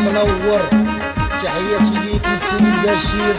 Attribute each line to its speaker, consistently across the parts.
Speaker 1: منور. تحياتي ليك من سيدي البشير.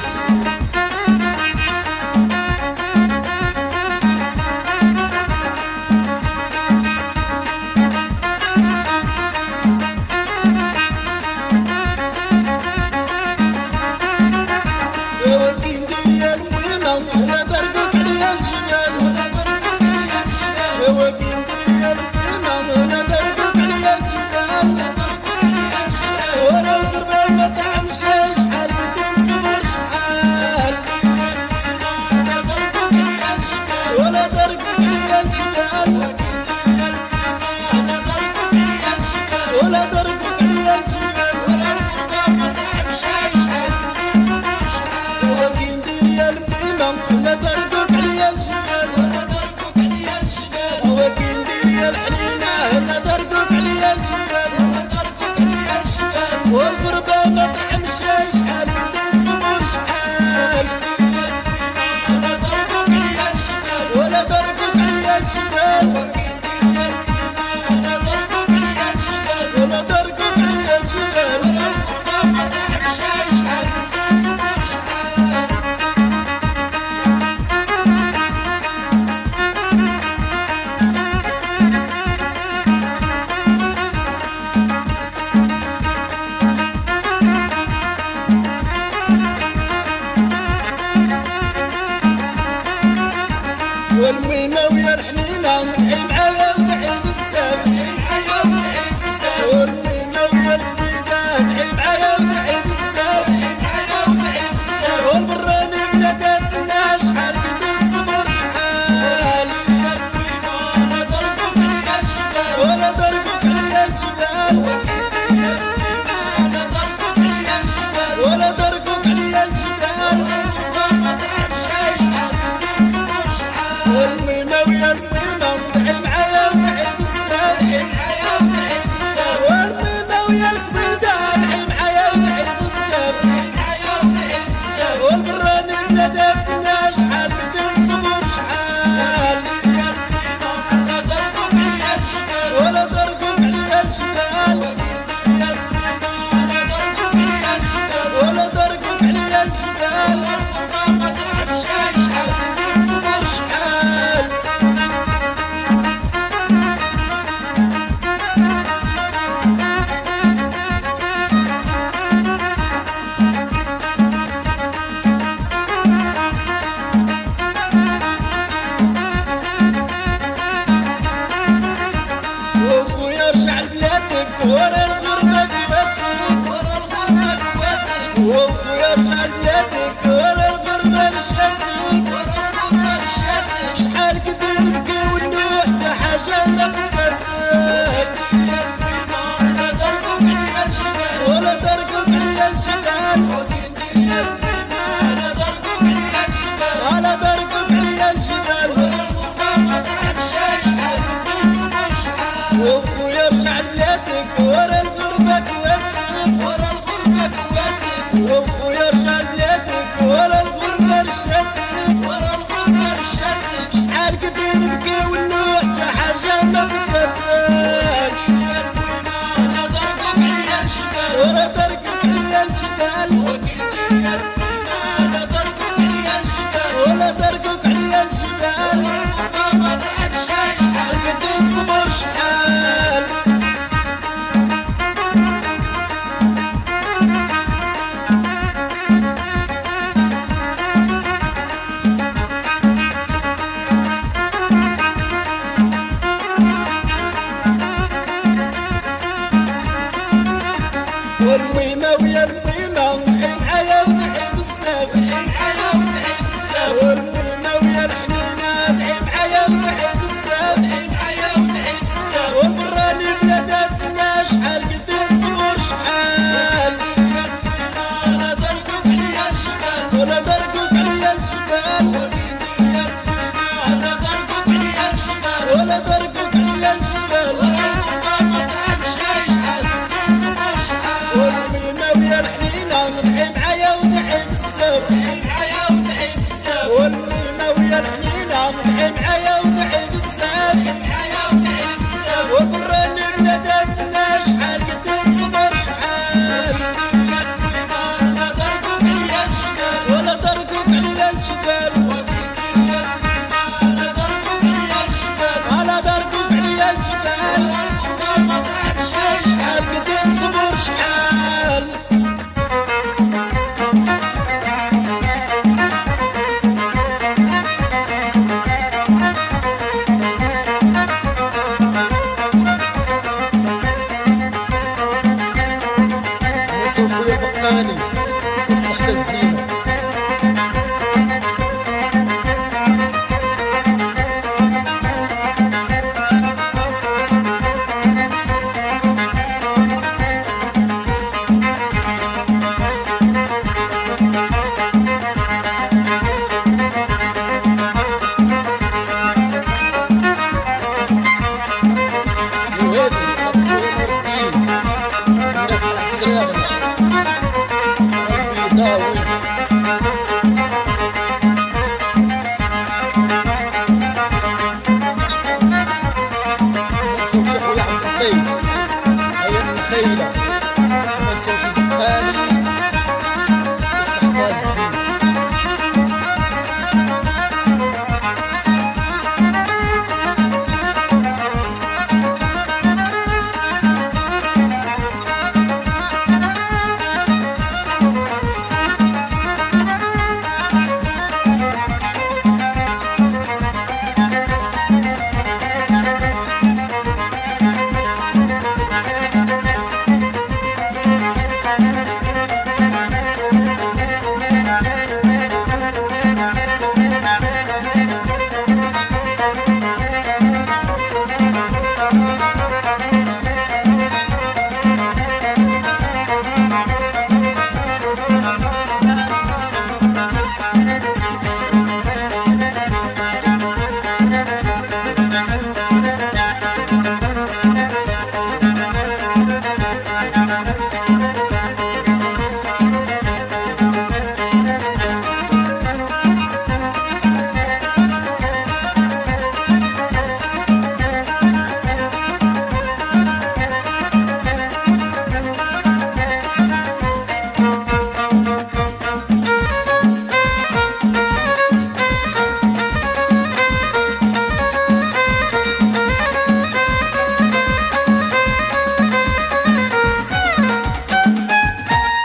Speaker 1: والغربة مطرح مشاي شحال بديت صبر شحال ولا دربك عليا الجبال ولا دربك عليا الجبال والميمة ويا الحنينة ندعي معايا ودعي بزاف والميمة ويا الكبيدة ندعي معايا ودعي بزاف والبراني بلاداتنا شحال بديت صبر شحال ولا دربك عليا الجبال ولا دربك عليا الجبال والميمة ويا الميمة ندعي معايا ودعي بزاف والميمة ويا الكبيدة ندعي معايا ودعي بزاف والبراني بلاداتنا شحال بدين صبر شحال ولا دربك عليا الجبال ولا دربك عليا الجبال صبر شحال وخويا رجع لبلادك ورا الغربة كواتك وخويا رجع لبلادك ورا الغربة رجعتك شحال قدر نبكي ونوح تا حاجة ما بداتك ولا دربك عليا الجبال على دربك عليا الجبال وخويا رجع لبلادك ورا الغربة كواتك وخويا رجع لبلادك ورا الغربة رجعتك شحال قدر نبكي ونوح تا حاجة ما بداتك ولا دربك عليا الجبال ولا دربك عليا الجبال بديت صبر شحال والميمة ويا الميمة ندعي معايا ودعي بزاف والميمة ويا الحنينة ندعي معايا ودعي بزاف والبراني بلاداتنا شحال قديت صبر شحال ولا دربك عليا الجبال ولا دربك عليا الجبال والميمة ويا الحنينة ندعي معايا ودعي بزاف نصبر شحال منساوش خويا بقاني والصحبة الزينة منساوش خويا عبد اللطيف هيا النخيلة منساوش البقالي والصحبة الزينة